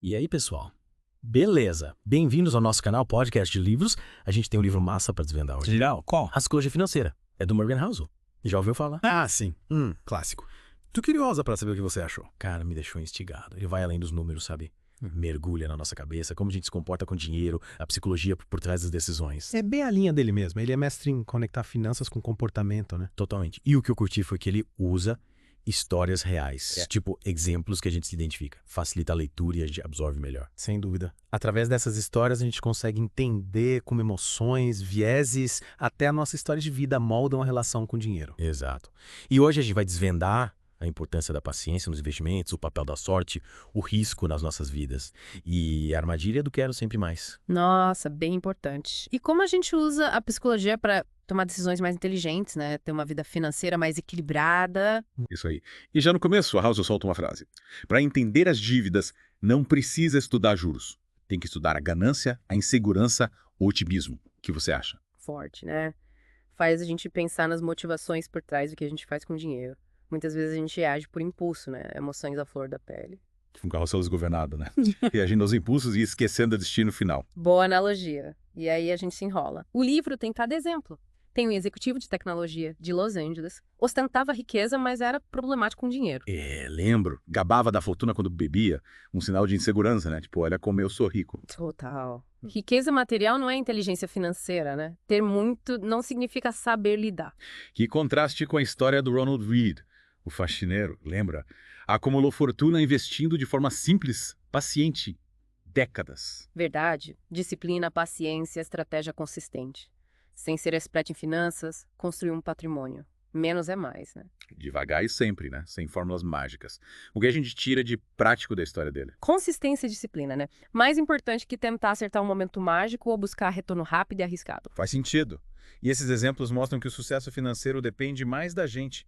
E aí, pessoal? Beleza. Bem-vindos ao nosso canal Podcast de Livros. A gente tem um livro massa para desvendar hoje. Legal, qual? A Psicologia Financeira. É do Morgan Housel. Já ouviu falar? Ah, sim. Clássico. Tô curiosa pra saber o que você achou. Cara, me deixou instigado. Ele vai além dos números, sabe? Mergulha na nossa cabeça, como a gente se comporta com dinheiro, a psicologia por trás das decisões. É bem a linha dele mesmo. Ele é mestre em conectar finanças com comportamento, né? Totalmente. E o que eu curti foi que ele usa histórias reais. É. Tipo, exemplos que a gente se identifica. Facilita a leitura e a gente absorve melhor. Sem dúvida. Através dessas histórias a gente consegue entender como emoções, vieses, até a nossa história de vida moldam a relação com o dinheiro. Exato. E hoje a gente vai desvendar a importância da paciência nos investimentos, o papel da sorte, o risco nas nossas vidas e a armadilha do quero sempre mais. Nossa, bem importante. E como a gente usa a psicologia para tomar decisões mais inteligentes, né? Ter uma vida financeira mais equilibrada. Isso aí. E já no começo, a House solta uma frase. Para entender as dívidas, não precisa estudar juros. Tem que estudar a ganância, a insegurança, o otimismo. O que você acha? Forte, né? Faz a gente pensar nas motivações por trás do que a gente faz com o dinheiro. Muitas vezes a gente age por impulso, né? Emoções à flor da pele. Um carrossel desgovernado, né? Reagindo aos impulsos e esquecendo o destino final. Boa analogia. E aí a gente se enrola. O livro tem cada exemplo. Tem um executivo de tecnologia de Los Angeles, ostentava riqueza, mas era problemático com dinheiro. Lembro. Gabava da fortuna quando bebia. Um sinal de insegurança, né? Tipo, olha como eu sou rico. Total. Riqueza material não é inteligência financeira, né? Ter muito não significa saber lidar. Que contraste com a história do Ronald Read, o faxineiro, lembra? Acumulou fortuna investindo de forma simples, paciente, décadas. Verdade, disciplina, paciência, estratégia consistente. Sem ser expert em finanças, construir um patrimônio. Menos é mais, né? Devagar e sempre, né? Sem fórmulas mágicas. O que a gente tira de prático da história dele? Consistência e disciplina, né? Mais importante que tentar acertar um momento mágico ou buscar retorno rápido e arriscado. Faz sentido. E esses exemplos mostram que o sucesso financeiro depende mais da gente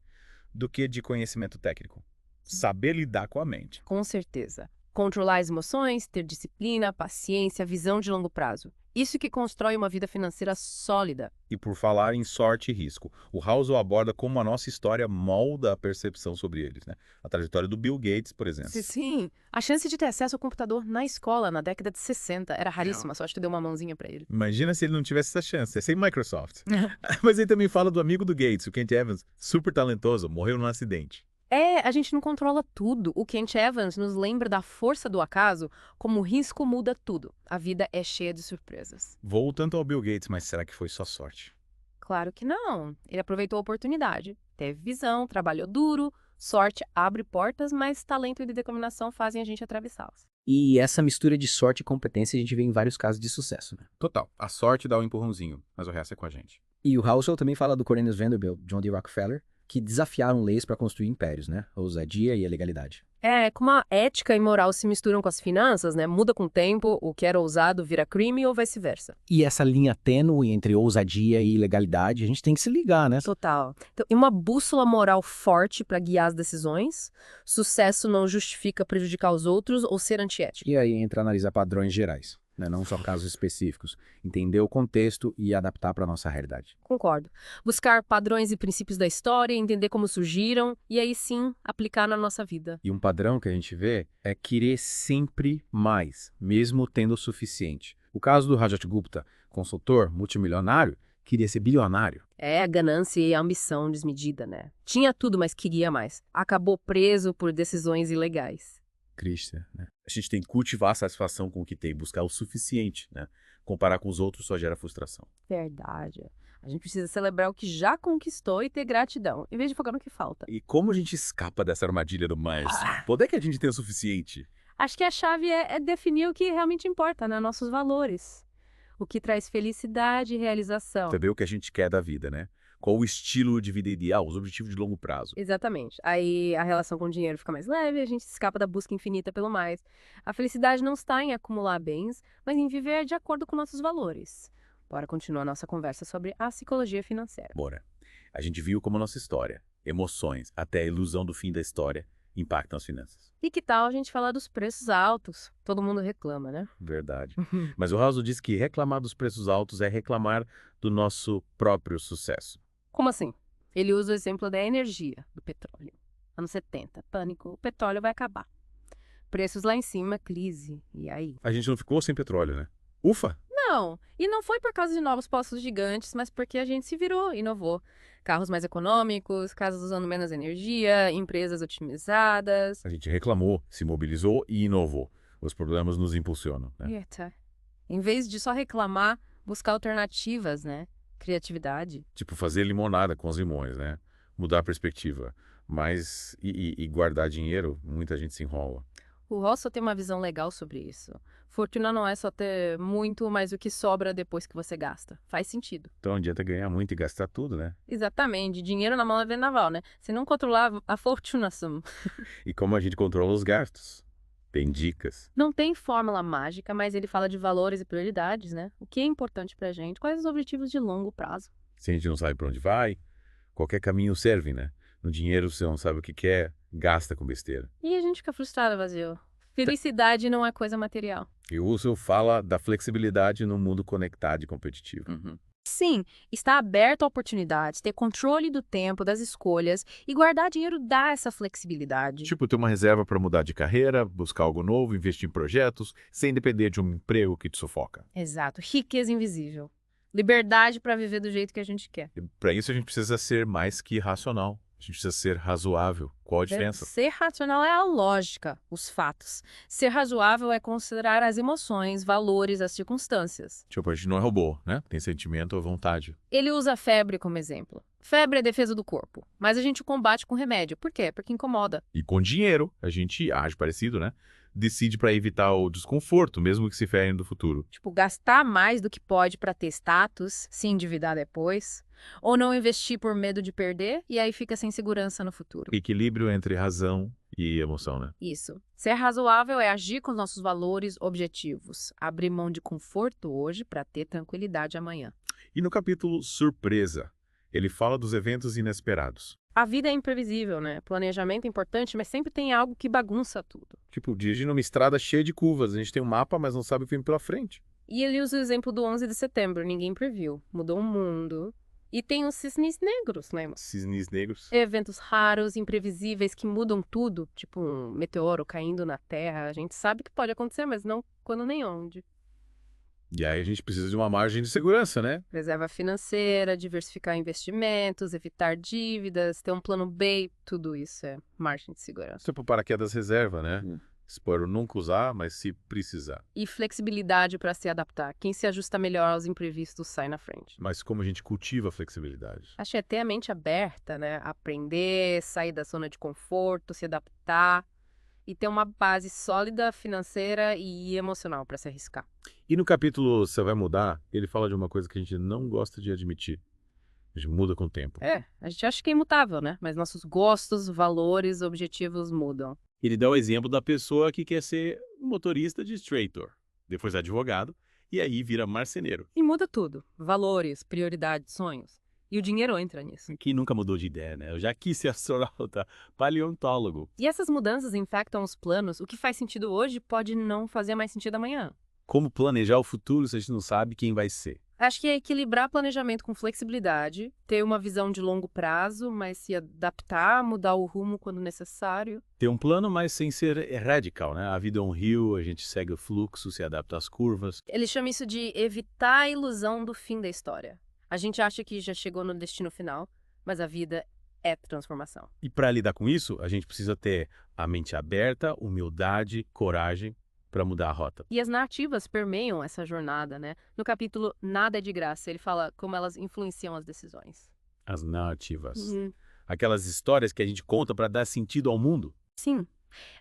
do que de conhecimento técnico. Saber lidar com a mente. Com certeza. Controlar as emoções, ter disciplina, paciência, visão de longo prazo. Isso que constrói uma vida financeira sólida. E por falar em sorte e risco, o Housel aborda como a nossa história molda a percepção sobre eles, né? A trajetória do Bill Gates, por exemplo. Sim, a chance de ter acesso ao computador na escola na década de 60 era raríssima, só acho que deu uma mãozinha pra ele. Imagina se ele não tivesse essa chance, é sem Microsoft. Mas ele também fala do amigo do Gates, o Kent Evans, super talentoso, morreu num acidente. A gente não controla tudo. O Kent Evans nos lembra da força do acaso, como o risco muda tudo. A vida é cheia de surpresas. Vou tanto ao Bill Gates, mas será que foi só sorte? Claro que não. Ele aproveitou a oportunidade, teve visão, trabalhou duro, sorte abre portas, mas talento e determinação fazem a gente atravessá-las. E essa mistura de sorte e competência a gente vê em vários casos de sucesso, né? Total. A sorte dá um empurrãozinho, mas o resto é com a gente. E o Housel também fala do Cornelius Vanderbilt, John D. Rockefeller, que desafiaram leis para construir impérios, né? A ousadia e a legalidade. Como a ética e moral se misturam com as finanças, né? Muda com o tempo, o que era ousado vira crime ou vice-versa. E essa linha tênue entre ousadia e ilegalidade, a gente tem que se ligar, né? Total. Então, e uma bússola moral forte para guiar as decisões. Sucesso não justifica prejudicar os outros ou ser antiético. E aí entra analisar padrões gerais, né? Não só casos específicos. Entender o contexto e adaptar para a nossa realidade. Concordo. Buscar padrões e princípios da história, entender como surgiram e aí sim aplicar na nossa vida. E um padrão que a gente vê é querer sempre mais, mesmo tendo o suficiente. O caso do Rajat Gupta, consultor multimilionário, queria ser bilionário. A ganância e a ambição desmedida, né? Tinha tudo, mas queria mais. Acabou preso por decisões ilegais. Christian, né? A gente tem que cultivar a satisfação com o que tem, buscar o suficiente, né? Comparar com os outros só gera frustração. Verdade. A gente precisa celebrar o que já conquistou e ter gratidão, em vez de focar no que falta. E como a gente escapa dessa armadilha do mais? Poder que a gente tem o suficiente? Acho que a chave é definir o que realmente importa, né? Nossos valores. O que traz felicidade e realização. Saber o que a gente quer da vida, né? Qual o estilo de vida ideal, os objetivos de longo prazo. Exatamente. Aí a relação com o dinheiro fica mais leve, a gente escapa da busca infinita pelo mais. A felicidade não está em acumular bens, mas em viver de acordo com nossos valores. Bora continuar nossa conversa sobre a psicologia financeira. Bora. A gente viu como a nossa história, emoções, até a ilusão do fim da história, impactam as finanças. E que tal a gente falar dos preços altos? Todo mundo reclama, né? Verdade. Mas o Housel diz que reclamar dos preços altos é reclamar do nosso próprio sucesso. Como assim? Ele usa o exemplo da energia, do petróleo. Anos 70, pânico, o petróleo vai acabar. Preços lá em cima, crise. E aí? A gente não ficou sem petróleo, né? Ufa! Não, e não foi por causa de novos postos gigantes, mas porque a gente se virou, inovou. Carros mais econômicos, casas usando menos energia, empresas otimizadas. A gente reclamou, se mobilizou e inovou. Os problemas nos impulsionam, né? Eita. Em vez de só reclamar, buscar alternativas, né? Criatividade. Tipo, fazer limonada com os limões, né? Mudar a perspectiva. Mas, e guardar dinheiro, muita gente se enrola. O Rosso tem uma visão legal sobre isso. Fortuna não é só ter muito, mas o que sobra depois que você gasta. Faz sentido. Então adianta ganhar muito e gastar tudo, né? Exatamente. Dinheiro na mão é vendaval, né? Se não controlar a fortunação. E como a gente controla os gastos? Tem dicas. Não tem fórmula mágica, mas ele fala de valores e prioridades, né? O que é importante pra gente, quais os objetivos de longo prazo. Se a gente não sabe para onde vai, qualquer caminho serve, né? No dinheiro você não sabe o que quer, gasta com besteira. E a gente fica frustrado, vazio. Felicidade não é coisa material. E o Russell fala da flexibilidade no mundo conectado e competitivo. Sim, estar aberto a oportunidades, ter controle do tempo, das escolhas e guardar dinheiro dá essa flexibilidade. Tipo, ter uma reserva para mudar de carreira, buscar algo novo, investir em projetos, sem depender de um emprego que te sufoca. Exato, riqueza invisível. Liberdade para viver do jeito que a gente quer. Para isso a gente precisa ser mais que racional. A gente precisa ser razoável. Qual a diferença? Ser racional é a lógica, os fatos. Ser razoável é considerar as emoções, valores, as circunstâncias. Tipo, a gente não é robô, né? Tem sentimento ou vontade. Ele usa a febre como exemplo. Febre é defesa do corpo, mas a gente combate com remédio. Por quê? Porque incomoda. E com dinheiro, a gente age parecido, né? Decide para evitar o desconforto, mesmo que se ferem do futuro. Tipo, gastar mais do que pode para ter status, se endividar depois, ou não investir por medo de perder e aí fica sem segurança no futuro. Equilíbrio entre razão e emoção, né? Isso. Ser razoável é agir com os nossos valores, objetivos, abrir mão de conforto hoje para ter tranquilidade amanhã. E no capítulo Surpresa, ele fala dos eventos inesperados. A vida é imprevisível, né? Planejamento é importante, mas sempre tem algo que bagunça tudo. Tipo, dirigir numa estrada cheia de curvas. A gente tem um mapa, mas não sabe o que vem pela frente. E ele usa o exemplo do 11 de setembro, ninguém previu. Mudou o mundo. E tem os cisnes negros, lembra? Cisnes negros. Eventos raros, imprevisíveis, que mudam tudo. Tipo um meteoro caindo na Terra. A gente sabe que pode acontecer, mas não quando nem onde. E aí a gente precisa de uma margem de segurança, né? Reserva financeira, diversificar investimentos, evitar dívidas, ter um plano B, tudo isso é margem de segurança. Tipo paraquedas reserva, né? Espero nunca usar, mas se precisar. E flexibilidade para se adaptar. Quem se ajusta melhor aos imprevistos sai na frente. Mas como a gente cultiva a flexibilidade? Acho que é ter a mente aberta, né? Aprender, sair da zona de conforto, se adaptar e ter uma base sólida financeira e emocional para se arriscar. E no capítulo Você Vai Mudar, ele fala de uma coisa que a gente não gosta de admitir. A gente muda com o tempo. A gente acha que é imutável, né? Mas nossos gostos, valores, objetivos mudam. Ele dá o exemplo da pessoa que quer ser motorista de Strator, depois advogado, e aí vira marceneiro. E muda tudo. Valores, prioridades, sonhos. E o dinheiro entra nisso. Quem nunca mudou de ideia, né? Eu já quis ser astronauta, paleontólogo. E essas mudanças infectam os planos. O que faz sentido hoje pode não fazer mais sentido amanhã. Como planejar o futuro se a gente não sabe quem vai ser? Acho que é equilibrar planejamento com flexibilidade, ter uma visão de longo prazo, mas se adaptar, mudar o rumo quando necessário. Ter um plano, mas sem ser radical, né? A vida é um rio, a gente segue o fluxo, se adapta às curvas. Ele chama isso de evitar a ilusão do fim da história. A gente acha que já chegou no destino final, mas a vida é transformação. E para lidar com isso, a gente precisa ter a mente aberta, humildade, coragem para mudar a rota. E as narrativas permeiam essa jornada, né? No capítulo Nada é de Graça, ele fala como elas influenciam as decisões. As narrativas. Aquelas histórias que a gente conta para dar sentido ao mundo. Sim.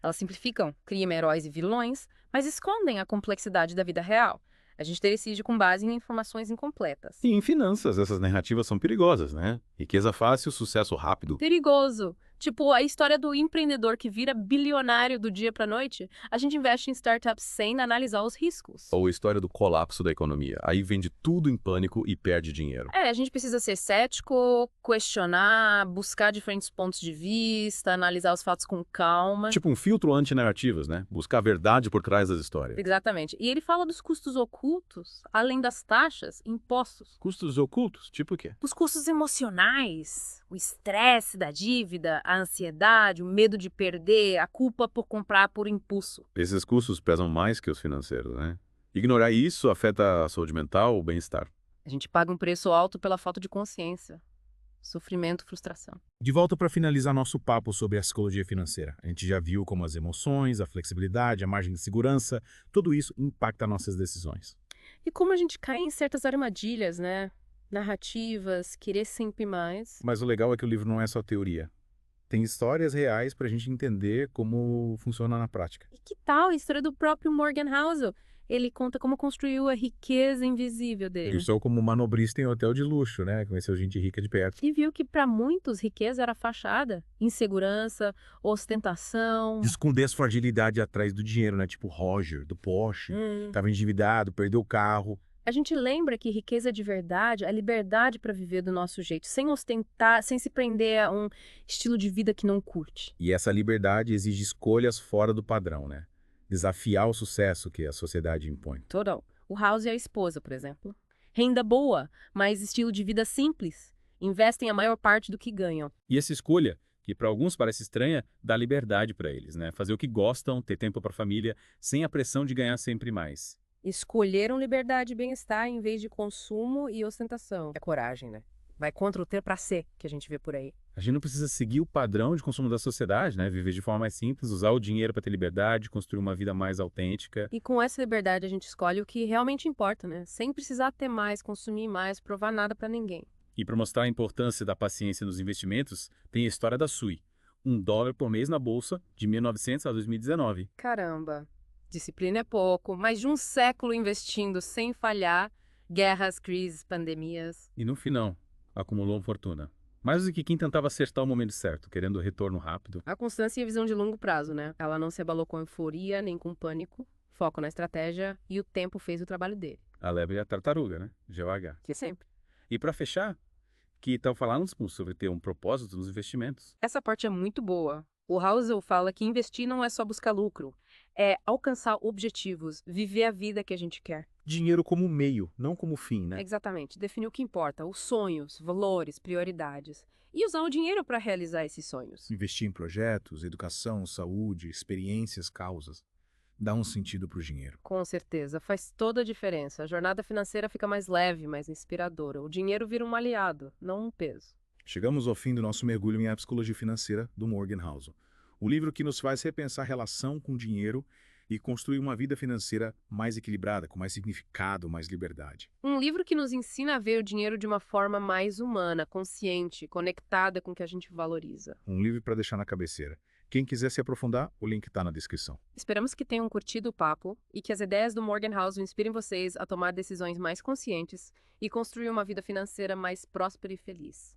Elas simplificam, criam heróis e vilões, mas escondem a complexidade da vida real. A gente decide com base em informações incompletas. E em finanças, essas narrativas são perigosas, né? Riqueza fácil, sucesso rápido. Perigoso. Tipo, a história do empreendedor que vira bilionário do dia pra noite, a gente investe em startups sem analisar os riscos. Ou a história do colapso da economia. Aí vende tudo em pânico e perde dinheiro. A gente precisa ser cético, questionar, buscar diferentes pontos de vista, analisar os fatos com calma. Tipo um filtro anti-narrativas, né? Buscar a verdade por trás das histórias. Exatamente. E ele fala dos custos ocultos, além das taxas, impostos. Custos ocultos? Tipo o quê? Os custos emocionais, o estresse da dívida, A ansiedade, o medo de perder, a culpa por comprar por impulso. Esses custos pesam mais que os financeiros, né? Ignorar isso afeta a saúde mental, o bem-estar. A gente paga um preço alto pela falta de consciência. Sofrimento, frustração. De volta para finalizar nosso papo sobre a psicologia financeira. A gente já viu como as emoções, a flexibilidade, a margem de segurança, tudo isso impacta nossas decisões. E como a gente cai em certas armadilhas, né? Narrativas, querer sempre mais. Mas o legal é que o livro não é só teoria. Tem histórias reais para a gente entender como funciona na prática. E que tal a história do próprio Morgan Housel? Ele conta como construiu a riqueza invisível dele. Eu sou como manobrista em hotel de luxo, né? Conheceu gente rica de perto. E viu que para muitos riqueza era fachada, insegurança, ostentação. De esconder as fragilidades atrás do dinheiro, né? Tipo Roger, do Porsche. Tava endividado, perdeu o carro. A gente lembra que riqueza de verdade é a liberdade para viver do nosso jeito, sem ostentar, sem se prender a um estilo de vida que não curte. E essa liberdade exige escolhas fora do padrão, né? Desafiar o sucesso que a sociedade impõe. Total. O House e a esposa, por exemplo. Renda boa, mas estilo de vida simples. Investem a maior parte do que ganham. E essa escolha, que para alguns parece estranha, dá liberdade para eles, né? Fazer o que gostam, ter tempo para a família, sem a pressão de ganhar sempre mais. Escolheram liberdade e bem-estar em vez de consumo e ostentação. É coragem, né? Vai contra o ter pra ser, que a gente vê por aí. A gente não precisa seguir o padrão de consumo da sociedade, né? Viver de forma mais simples, usar o dinheiro para ter liberdade, construir uma vida mais autêntica. E com essa liberdade a gente escolhe o que realmente importa, né? Sem precisar ter mais, consumir mais, provar nada pra ninguém. E para mostrar a importância da paciência nos investimentos, tem a história da Sui. $1 por mês na bolsa, de 1900 a 2019. Caramba, disciplina é pouco, mais de um século investindo sem falhar, guerras, crises, pandemias. E no final, acumulou fortuna. Mais do que quem tentava acertar o momento certo, querendo retorno rápido. A constância e a visão de longo prazo, né? Ela não se abalou com euforia nem com pânico, foco na estratégia e o tempo fez o trabalho dele. A lebre e a tartaruga, né? GOH. Que sempre. E para fechar, que tal falarmos sobre ter um propósito nos investimentos? Essa parte é muito boa. O Housel fala que investir não é só buscar lucro, é alcançar objetivos, viver a vida que a gente quer. Dinheiro como meio, não como fim, né? Exatamente, definir o que importa, os sonhos, valores, prioridades. E usar o dinheiro para realizar esses sonhos. Investir em projetos, educação, saúde, experiências, causas. Dá um sentido pro dinheiro. Com certeza, faz toda a diferença. A jornada financeira fica mais leve, mais inspiradora. O dinheiro vira um aliado, não um peso. Chegamos ao fim do nosso mergulho em psicologia financeira do Morgan Housel. O livro que nos faz repensar a relação com o dinheiro e construir uma vida financeira mais equilibrada, com mais significado, mais liberdade. Um livro que nos ensina a ver o dinheiro de uma forma mais humana, consciente, conectada com o que a gente valoriza. Um livro para deixar na cabeceira. Quem quiser se aprofundar, o link está na descrição. Esperamos que tenham curtido o papo e que as ideias do Morgan Housel inspirem vocês a tomar decisões mais conscientes e construir uma vida financeira mais próspera e feliz.